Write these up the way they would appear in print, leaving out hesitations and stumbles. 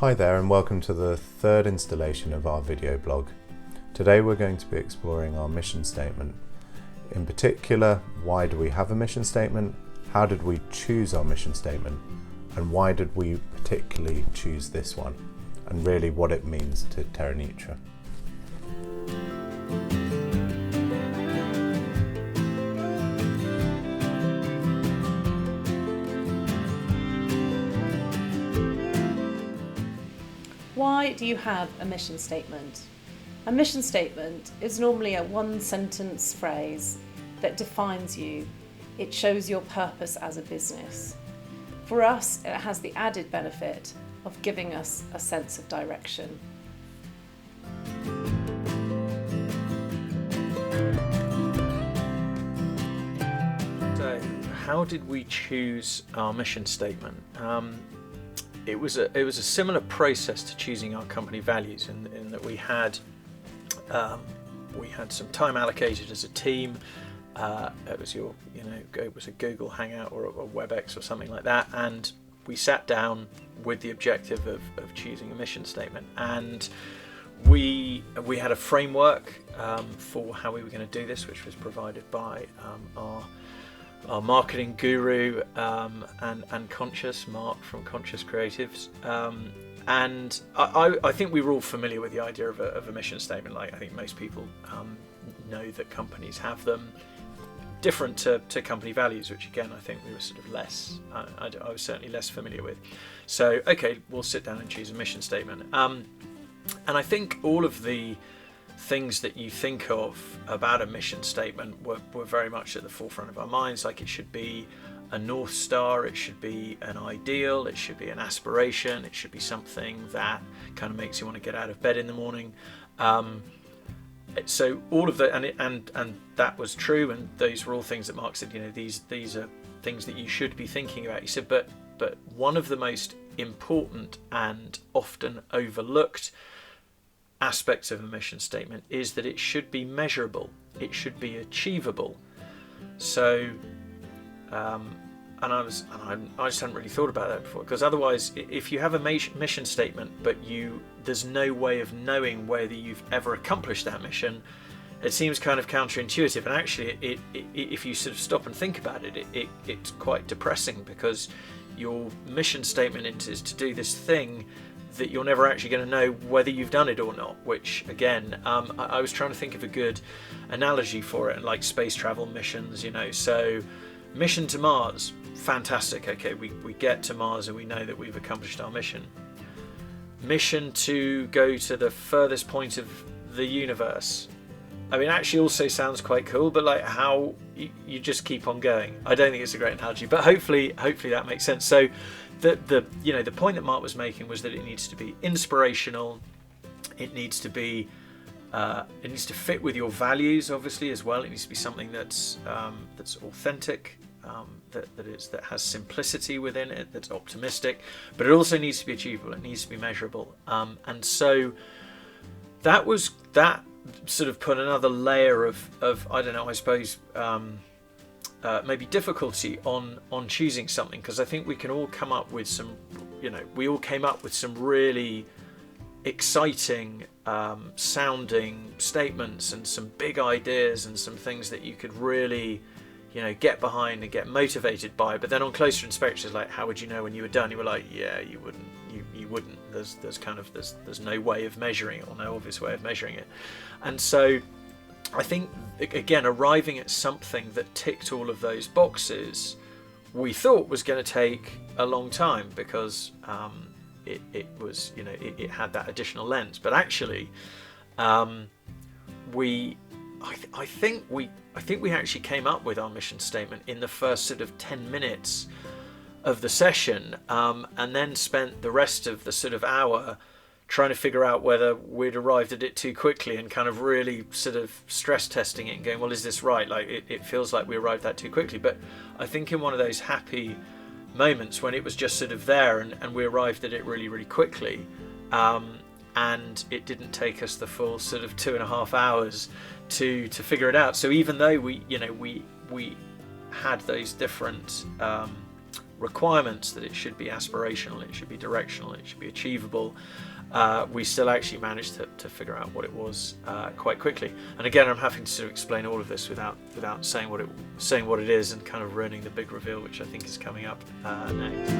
Hi there and welcome to the third installation of our video blog. Today we're going to be exploring our mission statement. In particular, why do we have a mission statement? How did we choose our mission statement? And why did we particularly choose this one? And really what it means to Terra Netura. Why do you have a mission statement? A mission statement is normally a one-sentence phrase that defines you. It shows your purpose as a business. For us, it has the added benefit of giving us a sense of direction. So, how did we choose our mission statement? It was a similar process to choosing our company values in that we had some time allocated as a team. It was a Google Hangout or a WebEx or something like that, and we sat down with the objective of choosing a mission statement, and we had a framework for how we were going to do this, which was provided by our marketing guru and Conscious, Mark from Conscious Creatives, and I think we were all familiar with the idea of a mission statement. Like, I think most people know that companies have them, different to company values, which again I think we were sort of less, I was certainly less familiar with. So okay, we'll sit down and choose a mission statement, and I think all of the things that you think of about a mission statement were very much at the forefront of our minds. Like, it should be a North Star, it should be an ideal, it should be an aspiration, it should be something that kind of makes you want to get out of bed in the morning. So all of that, and that was true, and those were all things that Mark said, these are things that you should be thinking about. He said, but one of the most important and often overlooked aspects of a mission statement is that it should be measurable, it should be achievable. So I just hadn't really thought about that before, because otherwise, if you have a mission statement but there's no way of knowing whether you've ever accomplished that mission, it seems kind of counterintuitive. And actually, if you sort of stop and think about it, it's quite depressing, because your mission statement is to do this thing that you're never actually going to know whether you've done it or not, which again, I was trying to think of a good analogy for it, like space travel missions, so mission to Mars, fantastic, okay, we get to Mars and we know that we've accomplished our mission. Mission to go to the furthest point of the universe, I mean, actually also sounds quite cool, but like, how you just keep on going. I don't think it's a great analogy, but hopefully that makes sense. So the point that Mark was making was that it needs to be inspirational, it needs to be it needs to fit with your values, obviously, as well. It needs to be something that's authentic, that has simplicity within it, that's optimistic, but it also needs to be achievable, it needs to be measurable, and so that sort of put another layer of I don't know, I suppose maybe difficulty on choosing something, because I think we can all come up with some, we all came up with some really exciting sounding statements and some big ideas and some things that you could really get behind and get motivated by. But then on closer inspection, it's like, how would you know when you were done? You were like, yeah, you wouldn't. You wouldn't. There's no way of measuring it, or no obvious way of measuring it. And so I think, again, arriving at something that ticked all of those boxes, we thought was going to take a long time, because it was, it had that additional lens. But actually, I think we actually came up with our mission statement in the first sort of 10 minutes of the session, and then spent the rest of the sort of hour trying to figure out whether we'd arrived at it too quickly, and kind of really sort of stress testing it and going, well, is this right? Like, it feels like we arrived at that too quickly. But I think in one of those happy moments when it was just sort of there, and we arrived at it really, really quickly, and it didn't take us the full sort of 2.5 hours to figure it out. So even though we had those different requirements that it should be aspirational, it should be directional, it should be achievable, we still actually managed to figure out what it was quite quickly. And again, I'm having to sort of explain all of this without saying what it is, and kind of ruining the big reveal, which I think is coming up next.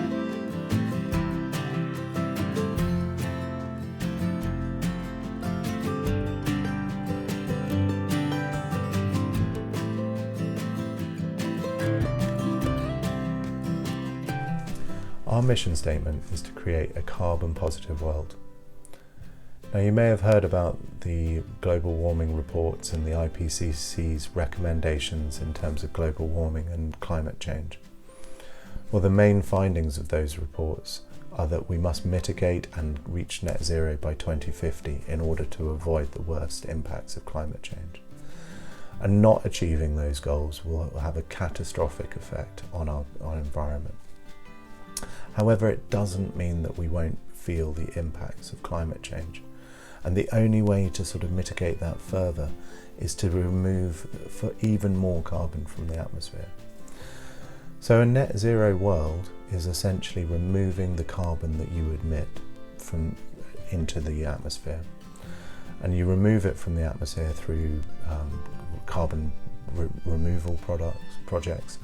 Our mission statement is to create a carbon positive world. Now, you may have heard about the global warming reports and the IPCC's recommendations in terms of global warming and climate change. Well, the main findings of those reports are that we must mitigate and reach net zero by 2050 in order to avoid the worst impacts of climate change. And not achieving those goals will have a catastrophic effect on our environment. However, it doesn't mean that we won't feel the impacts of climate change. And the only way to sort of mitigate that further is to remove even more carbon from the atmosphere. So a net zero world is essentially removing the carbon that you emit into the atmosphere. And you remove it from the atmosphere through carbon removal projects,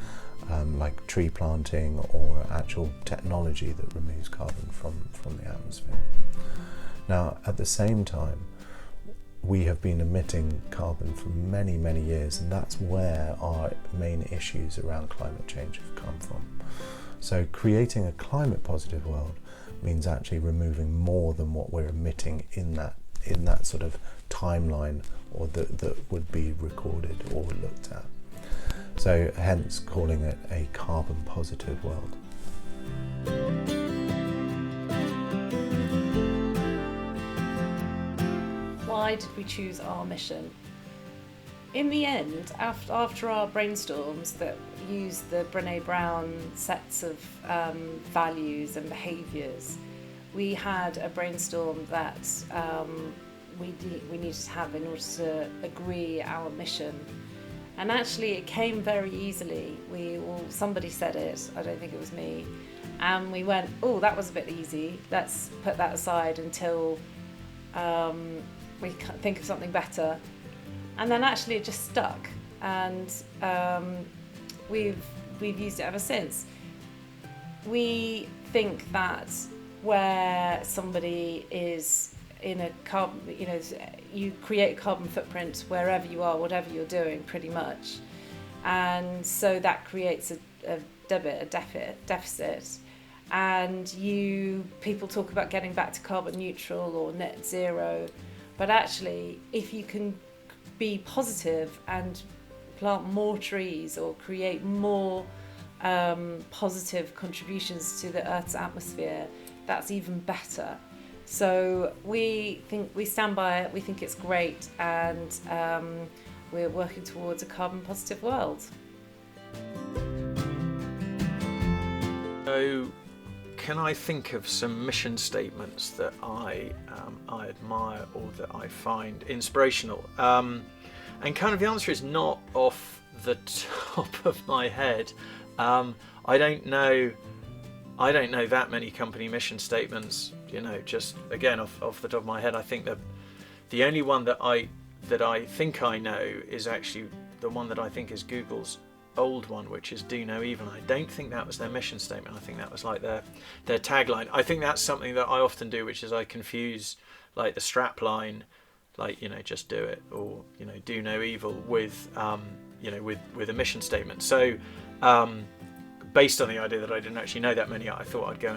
like tree planting or actual technology that removes carbon from the atmosphere. Now, at the same time, we have been emitting carbon for many, many years, and that's where our main issues around climate change have come from. So creating a climate positive world means actually removing more than what we're emitting in that sort of timeline, or that would be recorded or looked at. So hence calling it a carbon positive world. Why did we choose our mission? In the end, after our brainstorms that used the Brené Brown sets of values and behaviours, we had a brainstorm that we needed to have in order to agree our mission. And actually it came very easily. Somebody said it, I don't think it was me, and we went, oh, that was a bit easy, let's put that aside until we think of something better. And then actually it just stuck, and we've used it ever since. We think that where somebody is in a carbon, you create a carbon footprint wherever you are, whatever you're doing, pretty much. And so that creates a deficit. And people talk about getting back to carbon neutral or net zero, but actually, if you can be positive and plant more trees or create more positive contributions to the Earth's atmosphere, that's even better. So we stand by it, we think it's great, and we're working towards a carbon positive world. So, can I think of some mission statements that I admire or that I find inspirational? And kind of the answer is not off the top of my head. I don't know that many company mission statements. Just again off the top of my head, I think that the only one that I think I know is actually the one that I think is Google's old one, which is "Do No Evil." I don't think that was their mission statement. I think that was like their tagline. I think that's something that I often do, which is I confuse like the strap line, like just do it, or do no evil with with a mission statement. So based on the idea that I didn't actually know that many, I thought I'd go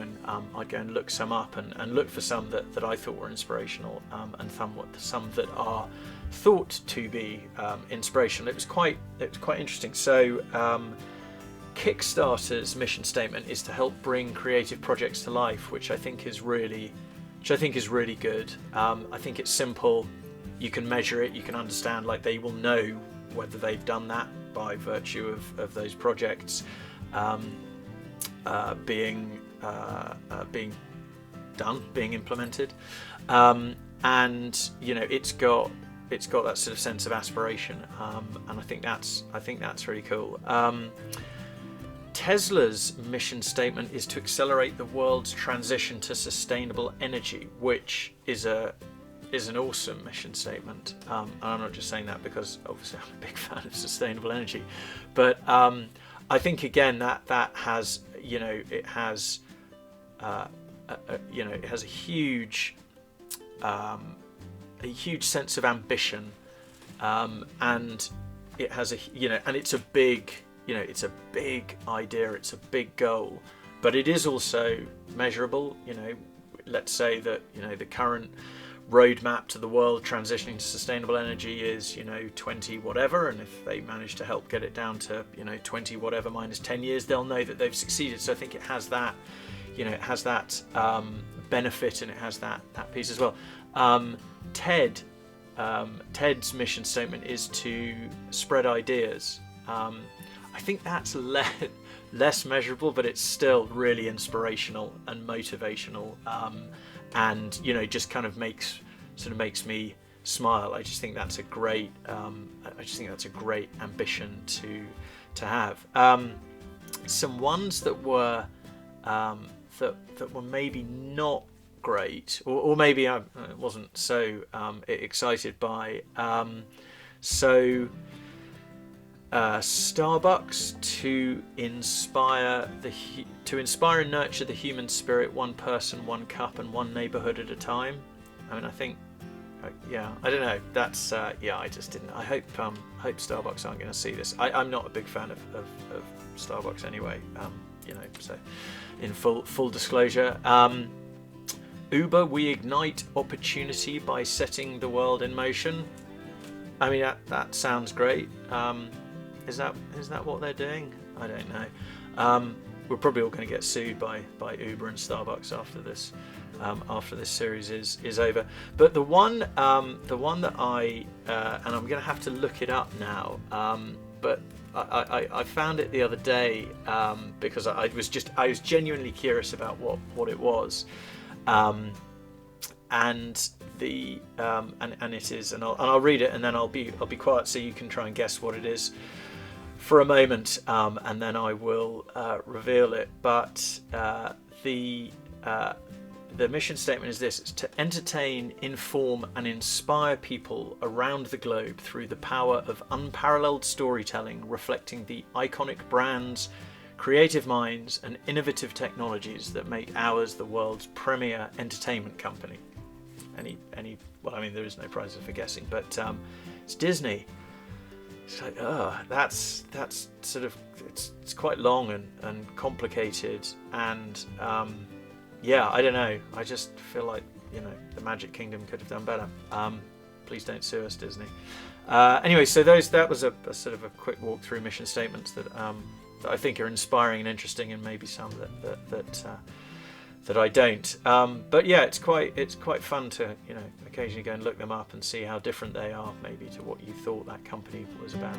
and look some up and look for some that I thought were inspirational, and some that are thought to be inspirational. It was quite interesting. So Kickstarter's mission statement is to help bring creative projects to life, which I think is really good. I think it's simple. You can measure it. You can understand. Like, they will know whether they've done that by virtue of those projects being done, being implemented, and it's got that sort of sense of aspiration, and I think that's really cool. Tesla's mission statement is to accelerate the world's transition to sustainable energy, which is an awesome mission statement. And I'm not just saying that because obviously I'm a big fan of sustainable energy, but I think again that has, it has it has a huge sense of ambition, and it has and it's a big it's a big idea, it's a big goal, but it is also measurable. Let's say that the current roadmap to the world transitioning to sustainable energy is 20 whatever, and if they manage to help get it down to 20 whatever minus 10 years, they'll know that they've succeeded. So I think it has that benefit, and it has that piece as well. Ted's mission statement is to spread ideas. I think that's less measurable, but it's still really inspirational and motivational, and just kind of makes me smile. I just think that's a great ambition to have. Some ones that were that were maybe not great, or maybe I wasn't so excited by. Starbucks to inspire and nurture the human spirit, one person, one cup, and one neighborhood at a time. I mean, I think, I don't know. That's I just didn't. I hope Starbucks aren't going to see this. I'm not a big fan of Starbucks anyway. So in full disclosure. Uber, we ignite opportunity by setting the world in motion. I mean, that sounds great. Is that what they're doing? I don't know. We're probably all going to get sued by Uber and Starbucks after this series is over. But the one that I and I'm going to have to look it up now. But I found it the other day because I was genuinely curious about what it was. And it is, and I'll read it, and then I'll be quiet so you can try and guess what it is for a moment, and then I will reveal it. But the mission statement is this: it's to entertain, inform, and inspire people around the globe through the power of unparalleled storytelling, reflecting the iconic brands, creative minds, and innovative technologies that make ours the world's premier entertainment company. Well, I mean, there is no prizes for guessing, but it's Disney. It's like, that's sort of, it's quite long and complicated, and I don't know. I just feel like the Magic Kingdom could have done better. Please don't sue us, Disney. Anyway, so that was a sort of a quick walk through mission statements that I think are inspiring and interesting, and maybe some that I don't. But yeah, it's quite fun to occasionally go and look them up and see how different they are maybe to what you thought that company was about.